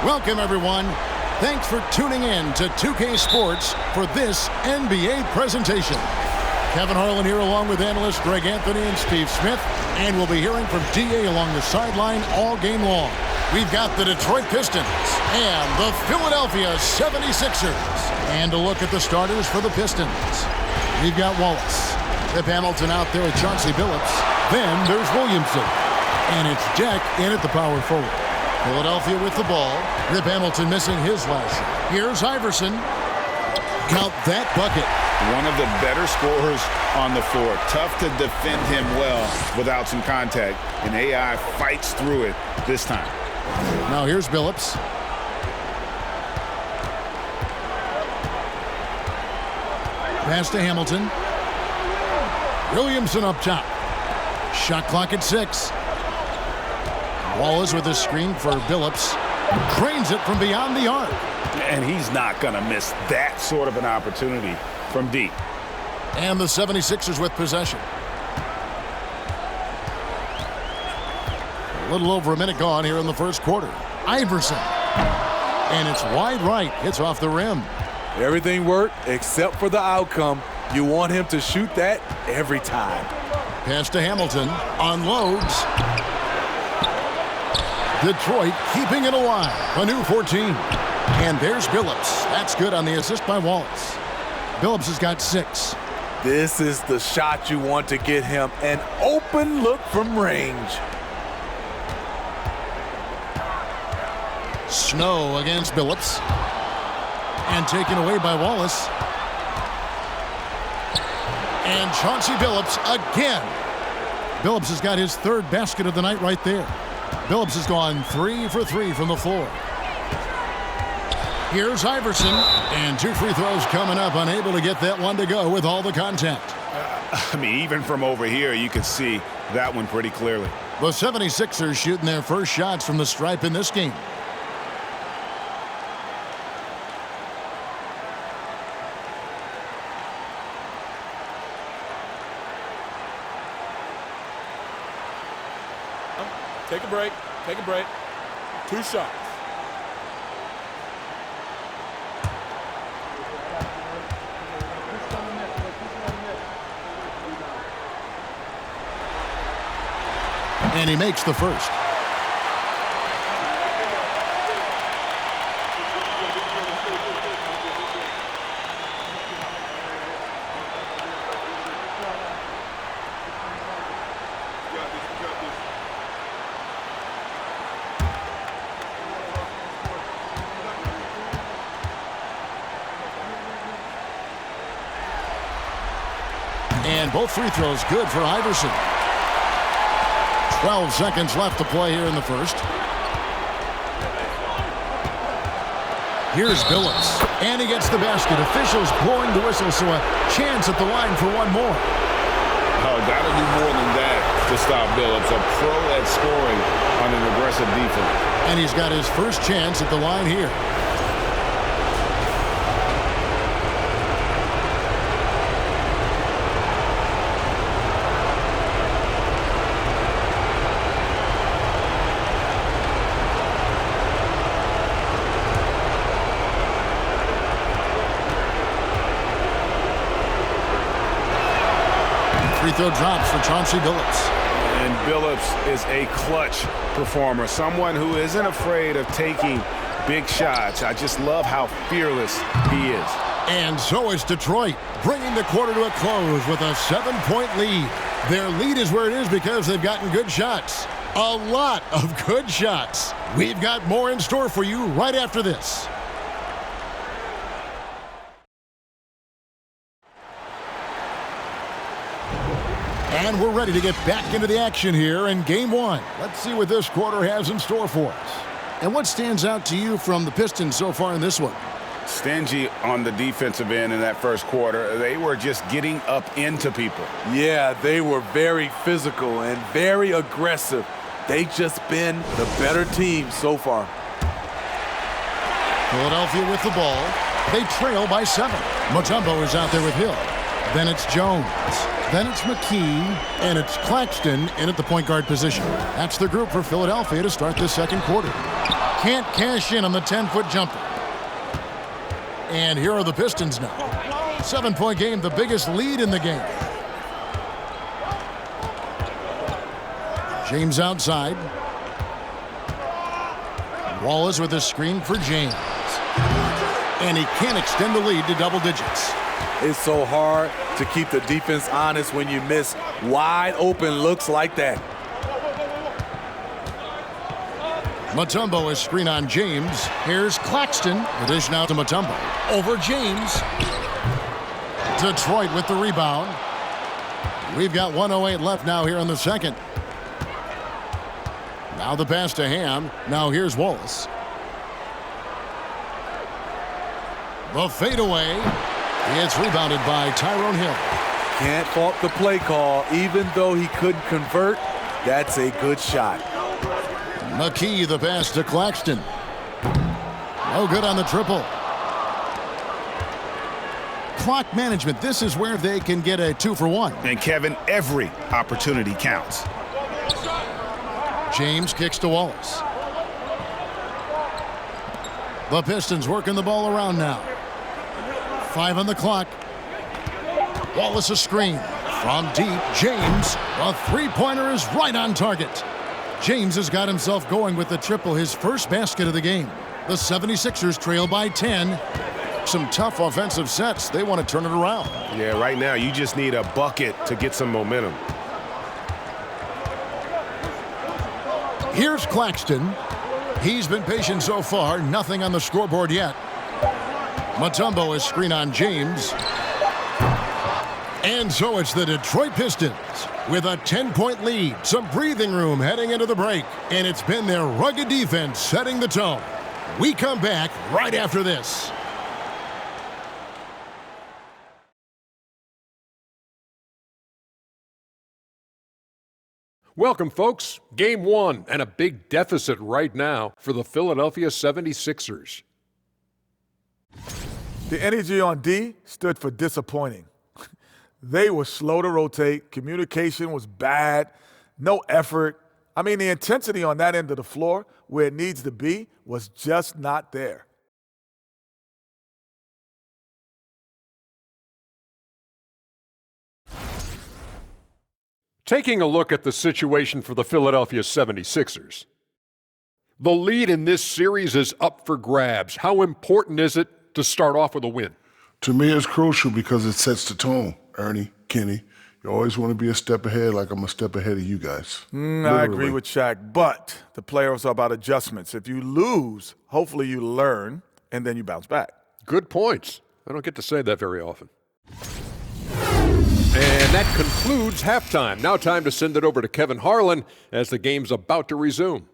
Welcome, everyone. Thanks for tuning in to 2K Sports for this NBA presentation. Kevin Harlan here along with analysts Greg Anthony and Steve Smith, and we'll be hearing from DA along the sideline all game long. We've got the Detroit Pistons and the Philadelphia 76ers. And a look at the starters for the Pistons. We've got Wallace, Rip Hamilton out there with Chauncey Billups. Then there's Williamson. And it's Jack in at the power forward. Philadelphia with the ball. Rip Hamilton missing his last shot. Here's Iverson. Count that bucket. One of the better scorers on the floor. Tough to defend him well without some contact. And AI fights through it this time. Now here's Billups. Pass to Hamilton. Williamson up top. Shot clock at 6. Wallace with a screen for Billups. Drains it from beyond the arc. And he's not going to miss that sort of an opportunity from deep. And the 76ers with possession. A little over a minute gone here in the first quarter. Iverson. And it's wide right. Hits off the rim. Everything worked except for the outcome. You want him to shoot that every time. Pass to Hamilton. Unloads. Detroit keeping it alive. A new 14. And there's Billups. That's good on the assist by Wallace. Billups has got 6. This is the shot you want to get him. An open look from range. Snow against Billups. And taken away by Wallace. And Chauncey Billups again. Billups has got his 3rd basket of the night right there. Billups has gone 3 for 3 from the floor. Here's Iverson. And 2 free throws coming up. Unable to get that one to go with all the contact. I mean, even from over here, you can see that one pretty clearly. The 76ers shooting their first shots from the stripe in this game. Take a break. Take a break. 2 shots. And he makes the first. And both free throws good for Iverson. 12 seconds left to play here in the first. Here's Billups. And he gets the basket. Officials blowing the whistle, so a chance at the line for one more. Oh, got to do more than that to stop Billups. A pro at scoring on an aggressive defense. And he's got his first chance at the line here. Free throw drops for Chauncey Billups. And Billups is a clutch performer, someone who isn't afraid of taking big shots. I just love how fearless he is. And so is Detroit, bringing the quarter to a close with a 7-point lead. Their lead is where it is because they've gotten good shots. A lot of good shots. We've got more in store for you right after this. And we're ready to get back into the action here in Game 1. Let's see what this quarter has in store for us. And what stands out to you from the Pistons so far in this one? Stingy on the defensive end in that first quarter. They were just getting up into people. Yeah, they were very physical and very aggressive. They just been the better team so far. Philadelphia with the ball. They trail by 7. Mutombo is out there with Hill. Then it's Jones. Then it's McKee. And it's Claxton in at the point guard position. That's the group for Philadelphia to start this second quarter. Can't cash in on the 10-foot jumper. And here are the Pistons now. 7-point game, the biggest lead in the game. James outside. Wallace with a screen for James. And he can't extend the lead to double digits. It's so hard to keep the defense honest when you miss wide open looks like that. Mutombo is screen on James. Here's Claxton. The dish now to Mutombo. Over James. Detroit with the rebound. We've got 1:08 left now here in the second. Now the pass to Ham. Now here's Wallace. The fadeaway. It's rebounded by Tyrone Hill. Can't fault the play call. Even though he couldn't convert, that's a good shot. McKee, the pass to Claxton. No good on the triple. Clock management. This is where they can get a 2-for-1. And Kevin, every opportunity counts. James kicks to Wallace. The Pistons working the ball around now. 5 on the clock. Wallace a screen. From deep, James. A three-pointer is right on target. James has got himself going with the triple, his first basket of the game. The 76ers trail by 10. Some tough offensive sets. They want to turn it around. Yeah, right now you just need a bucket to get some momentum. Here's Claxton. He's been patient so far. Nothing on the scoreboard yet. Mutombo is screen on James. And so it's the Detroit Pistons with a 10-point lead. Some breathing room heading into the break. And it's been their rugged defense setting the tone. We come back right after this. Welcome, folks. Game 1 and a big deficit right now for the Philadelphia 76ers. The energy on D stood for disappointing. They were slow to rotate. Communication was bad. No effort. I mean, the intensity on that end of the floor, where it needs to be, was just not there. Taking a look at the situation for the Philadelphia 76ers. The lead in this series is up for grabs. How important is it to start off with a win? To me, it's crucial because it sets the tone, Ernie, Kenny. You always want to be a step ahead, like I'm a step ahead of you guys. I agree with Shaq, but the playoffs are about adjustments. If you lose, hopefully you learn, and then you bounce back. Good points. I don't get to say that very often. And that concludes halftime. Now time to send it over to Kevin Harlan as the game's about to resume.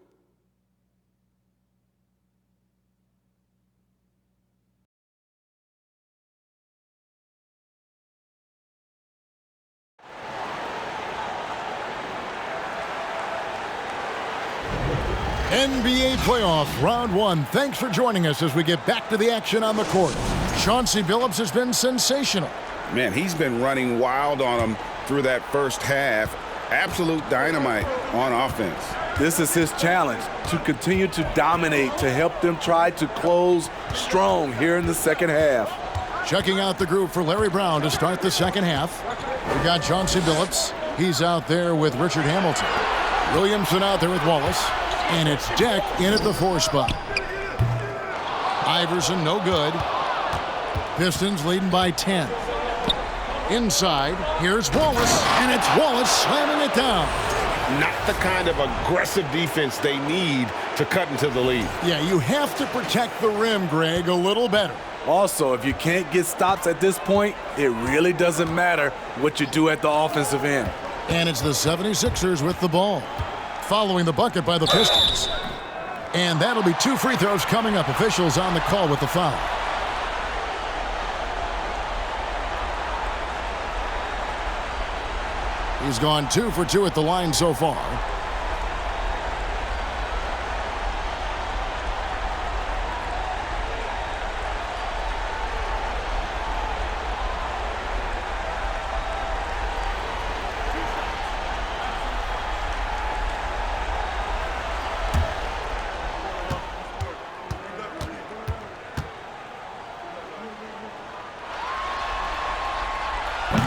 NBA playoff round 1. Thanks for joining us as we get back to the action on the court. Chauncey Billups has been sensational. Man, he's been running wild on them through that first half. Absolute dynamite on offense. This is his challenge, to continue to dominate, to help them try to close strong here in the second half. Checking out the group for Larry Brown to start the second half. We got Chauncey Billups. He's out there with Richard Hamilton. Williamson out there with Wallace. And it's Deck in at the 4 spot. Iverson, no good. Pistons leading by 10. Inside, here's Wallace, and it's Wallace slamming it down. Not the kind of aggressive defense they need to cut into the lead. Yeah, you have to protect the rim, Greg, a little better. Also, if you can't get stops at this point, it really doesn't matter what you do at the offensive end. And it's the 76ers with the ball, following the bucket by the Pistons. And that'll be 2 free throws coming up. Officials on the call with the foul. He's gone 2 for 2 at the line so far.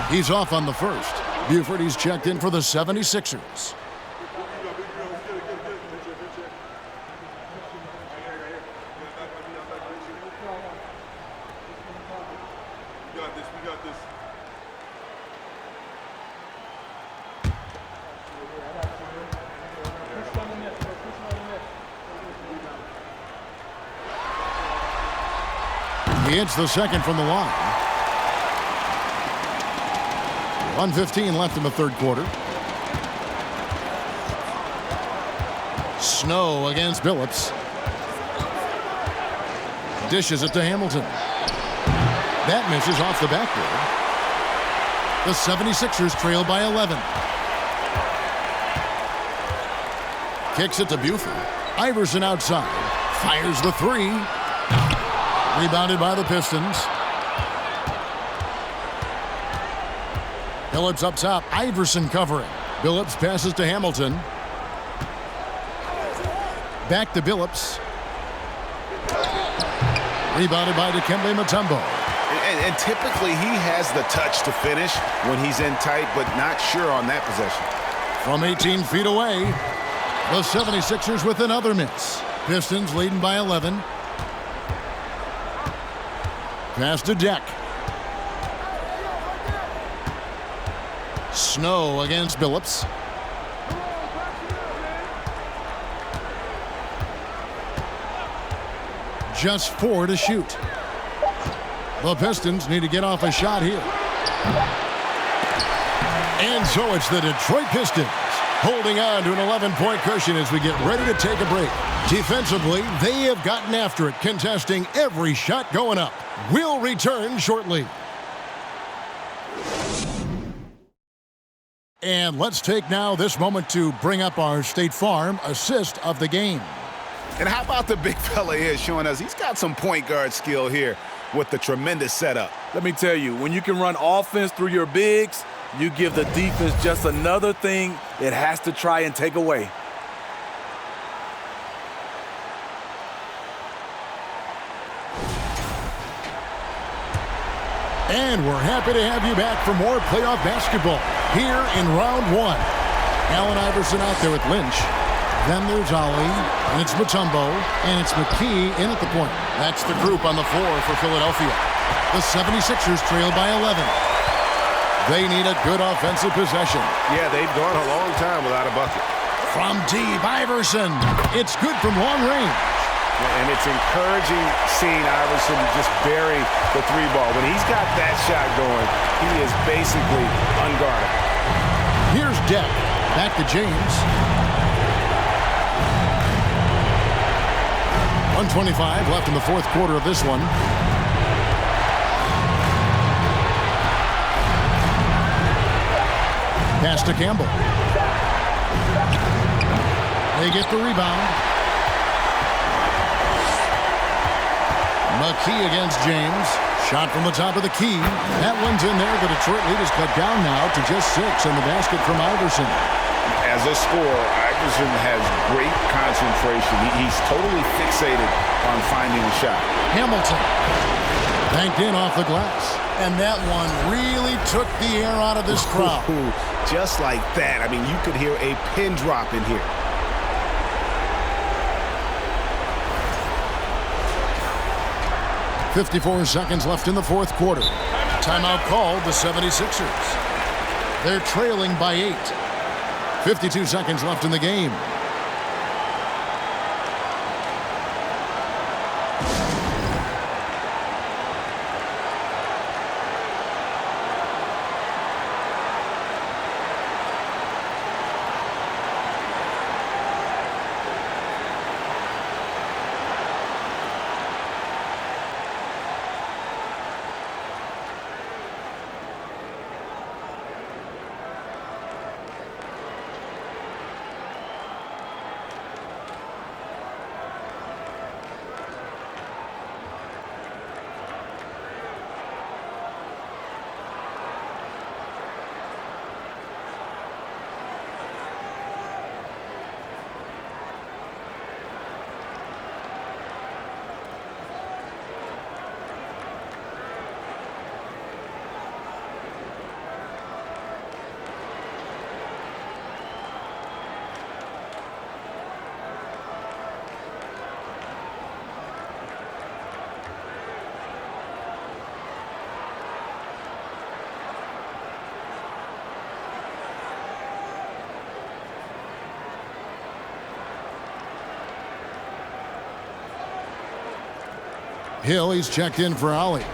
He's off on the first. Buford, he's checked in for the 76ers. He hits the second from the line. 1:15 left in the third quarter. Snow against Billups. Dishes it to Hamilton. That misses off the backboard. The 76ers trail by 11. Kicks it to Buford. Iverson outside. Fires the three. Rebounded by the Pistons. Billups up top. Iverson covering. Billups passes to Hamilton. Back to Billups. Rebounded by Dikembe Mutombo. And typically he has the touch to finish when he's in tight, but not sure on that possession. From 18 feet away, the 76ers with another miss. Pistons leading by 11. Pass to Deck. Snow against Billups. Just 4 to shoot. The Pistons need to get off a shot here. And so it's the Detroit Pistons holding on to an 11-point cushion as we get ready to take a break. Defensively, they have gotten after it, contesting every shot going up. We'll return shortly. And let's take now this moment to bring up our State Farm assist of the game. And how about the big fella here showing us he's got some point guard skill here with the tremendous setup. Let me tell you, when you can run offense through your bigs, you give the defense just another thing it has to try and take away. And we're happy to have you back for more playoff basketball here in round one. Allen Iverson out there with Lynch. Then there's Ollie, and it's Mutombo, and it's McKee in at the point. That's the group on the floor for Philadelphia. The 76ers trail by 11. They need a good offensive possession. Yeah, they've gone a long time without a bucket. From deep, Iverson. It's good from long range. And it's encouraging seeing Iverson just bury the three ball. When he's got that shot going, he is basically unguarded. Here's Deck. Back to James. 1:25 left in the fourth quarter of this one. Pass to Campbell. They get the rebound. McKee against James. Shot from the top of the key. That one's in there. The Detroit lead is cut down now to just 6 in the basket from Iverson. As a scorer, Iverson has great concentration. He's totally fixated on finding a shot. Hamilton. Banked in off the glass. And that one really took the air out of this crowd. Just like that. I mean, you could hear a pin drop in here. .54 seconds left in the fourth quarter. Timeout called the 76ers. They're trailing by 8. 52 seconds left in the game. Hill, he's checked in for Ollie.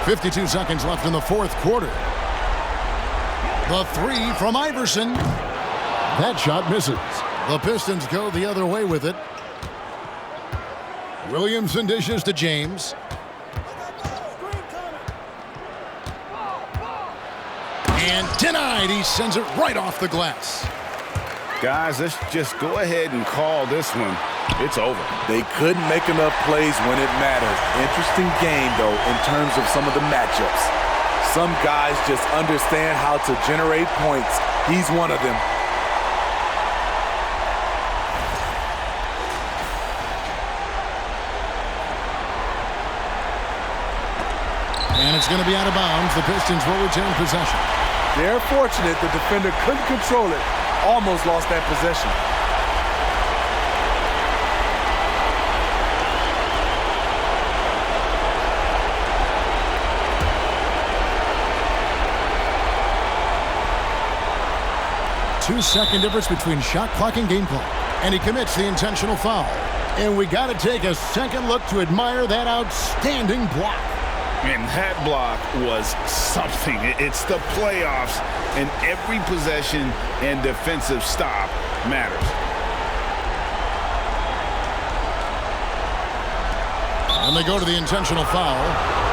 .52 seconds left in the fourth quarter. The three from Iverson. That shot misses. The Pistons go the other way with it. Williamson dishes to James. And denied. He sends it right off the glass. Guys, let's just go ahead and call this one. It's over. They couldn't make enough plays when it mattered. Interesting game, though, in terms of some of the matchups. Some guys just understand how to generate points. He's one of them. And it's going to be out of bounds. The Pistons will retain possession. They're fortunate the defender couldn't control it. Almost lost that possession. Two-second difference between shot clock and game clock. And he commits the intentional foul. And we got to take a second look to admire that outstanding block. And that block was something. It's the playoffs, and every possession and defensive stop matters. And they go to the intentional foul.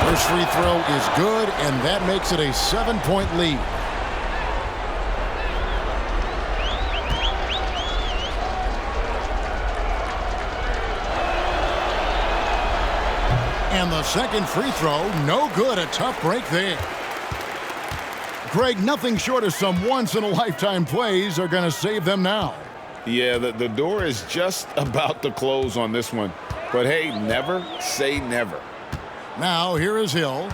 First free throw is good, and that makes it a 7-point lead. And the second free throw, no good. A tough break there. Greg, nothing short of some once-in-a-lifetime plays are going to save them now. Yeah, the door is just about to close on this one. But hey, never say never. Now, here is Hill.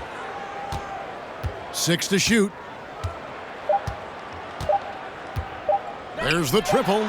6 to shoot. There's the triple.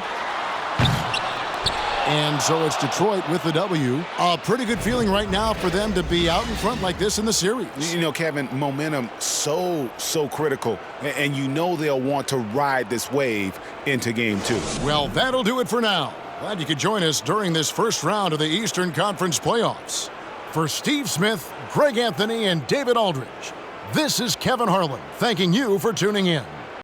And so it's Detroit with the W. A pretty good feeling right now for them to be out in front like this in the series. You know, Kevin, momentum so critical. And you know they'll want to ride this wave into game 2. Well, that'll do it for now. Glad you could join us during this first round of the Eastern Conference playoffs. For Steve Smith, Greg Anthony, and David Aldridge, this is Kevin Harlan thanking you for tuning in.